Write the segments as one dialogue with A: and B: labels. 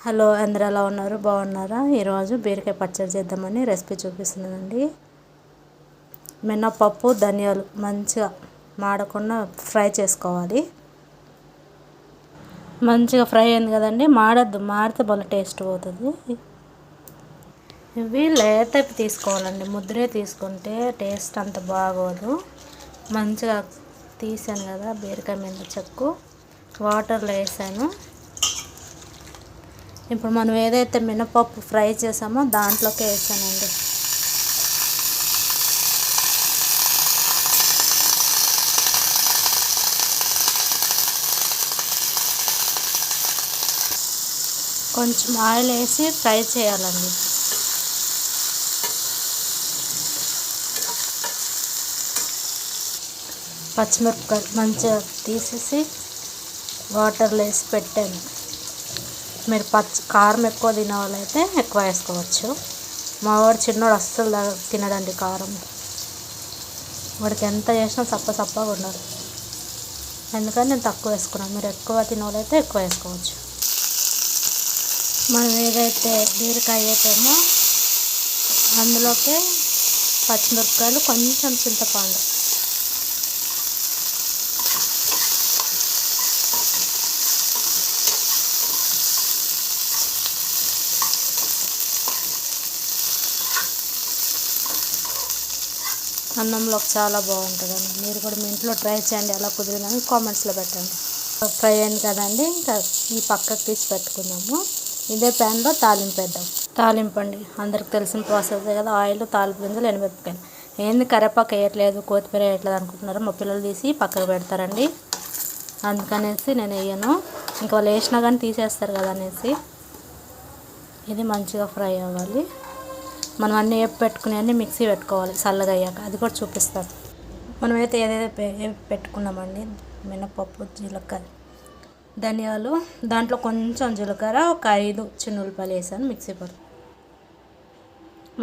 A: Hello అందరూ ఎలా ఉన్నారు? బాగున్నారా? ఈరోజు బీరకాయ పచ్చడి చేద్దామని రెసిపీ చూపిస్తున్నానండి. మినపప్పు ధనియాలు మంచిగా మాడకుండా ఫ్రై చేసుకోవాలి. మంచిగా ఫ్రై అయింది కదండి, మాడద్దు, మాడితే బాగా టేస్ట్ పోతుంది. ఇవి లేతవి తీసుకోవాలండి, ముద్రే తీసుకుంటే టేస్ట్ అంత బాగోదు. మంచిగా తీసాను కదా బీరకాయ మీద చెక్కు, వాటర్లో వేసాను. ఇప్పుడు మనం ఏదైతే మినపప్పు ఫ్రై చేసామో దాంట్లోకి వేసానండి. కొంచెం ఆయిల్ వేసి ఫ్రై చేయాలండి. పచ్చిమిరపకాయలు మంచిగా తీసేసి వాటర్లో వేసి పెట్టాను. మీరు కారం ఎక్కువ తినే వాళ్ళైతే ఎక్కువ వేసుకోవచ్చు. మా వాడు చిన్నోడు అస్సలు తినడండి కారం. వాడికి ఎంత చేసినా సప్పగా ఉండదు. అందుకని నేను తక్కువ వేసుకున్నాను. మీరు ఎక్కువ తినే వాళ్ళైతే ఎక్కువ వేసుకోవచ్చు. మనం ఏదైతే బీరకాయ వేసామో అందులోకి పచ్చిమిరపకాయలు, కొంచెం చింతపండు, అన్నంలోకి చాలా బాగుంటుందండి. మీరు కూడా మీ ఇంట్లో ట్రై చేయండి. ఎలా కుదిరిందని కామెంట్స్లో పెట్టండి. ఫ్రై అయింది కదండి, ఇంకా ఈ పక్కకు తీసి పెట్టుకుందాము. ఇదే ప్యాన్లో తాలింపండి. అందరికి తెలిసిన ప్రాసెస్ కదా. ఆయిల్, తాలింపు గింజలు, ఎండుమిరపకాయలు. ఏంది కరివేపాకు వేయట్లేదు, కొత్తిమీర వేయట్లేదు అనుకుంటున్నారు. మా పిల్లలు తీసి పక్కకు పెడతారండి, అందుకనేసి నేను వేయను. ఇంకా వాళ్ళు వేసినా కానీ తీసేస్తారు కదా అనేసి. ఇది మంచిగా ఫ్రై అవ్వాలి. మనం అన్నీ వేపి పెట్టుకుని అన్నీ మిక్సీ పెట్టుకోవాలి చల్లగా అయ్యాక. అది కూడా చూపిస్తాను. మనమైతే ఏదైతే పెట్టుకున్నామండి, మినపప్పు, జీలకర్ర, ధనియాలు, దాంట్లో కొంచెం జీలకర్ర, ఒక 5 చిన్న ఉల్లిపాయలు వేసాను. మిక్సీ పట్టు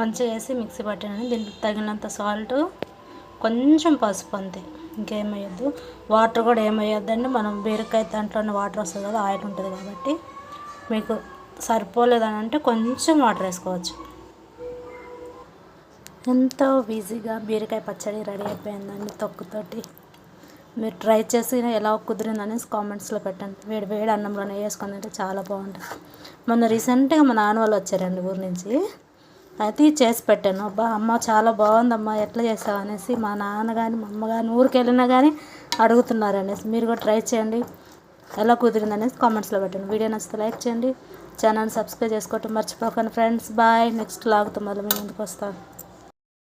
A: మంచిగా వేసి మిక్సీ పట్టాను. దీనికి తగినంత సాల్ట్, కొంచెం పసుపు, అంతే. ఇంకేమయ్యొద్దు. వాటర్ కూడా ఏమయ్యొద్దండి. మనం బీరకాయ దాంట్లోనే వాటర్ వస్తుంది కదా, ఆయిల్ ఉంటుంది కాబట్టి. మీకు సరిపోలేదని అంటే కొంచెం వాటర్ వేసుకోవచ్చు. ఎంతో ఈజీగా బీరకాయ పచ్చడి రెడీ అయిపోయిందండి తొక్కుతోటి. మీరు ట్రై చేసి ఎలా కుదిరిందనేసి కామెంట్స్లో పెట్టండి. వేడి అన్నంలోనే వేసుకొని తింటే చాలా బాగుంటుంది. మొన్న రీసెంట్గా మా నాన్న వాళ్ళు వచ్చారండి ఊరి నుంచి, అయితే చేసి పెట్టాను. అమ్మ చాలా బాగుందమ్మా, ఎట్లా చేసావు అనేసి మా నాన్న కానీ మా అమ్మ కానీ ఊరికి వెళ్ళినా కానీ అడుగుతున్నారు అనేసి. మీరు కూడా ట్రై చేయండి, ఎలా కుదిరింది అనేసి కామెంట్స్లో పెట్టండి. వీడియో నచ్చితే లైక్ చేయండి, ఛానల్ సబ్స్క్రైబ్ చేసుకోవటం మర్చిపోకండి ఫ్రెండ్స్. బాయ్. నెక్స్ట్ లాగుతాం మళ్ళీ మీ ముందుకు వస్తాను.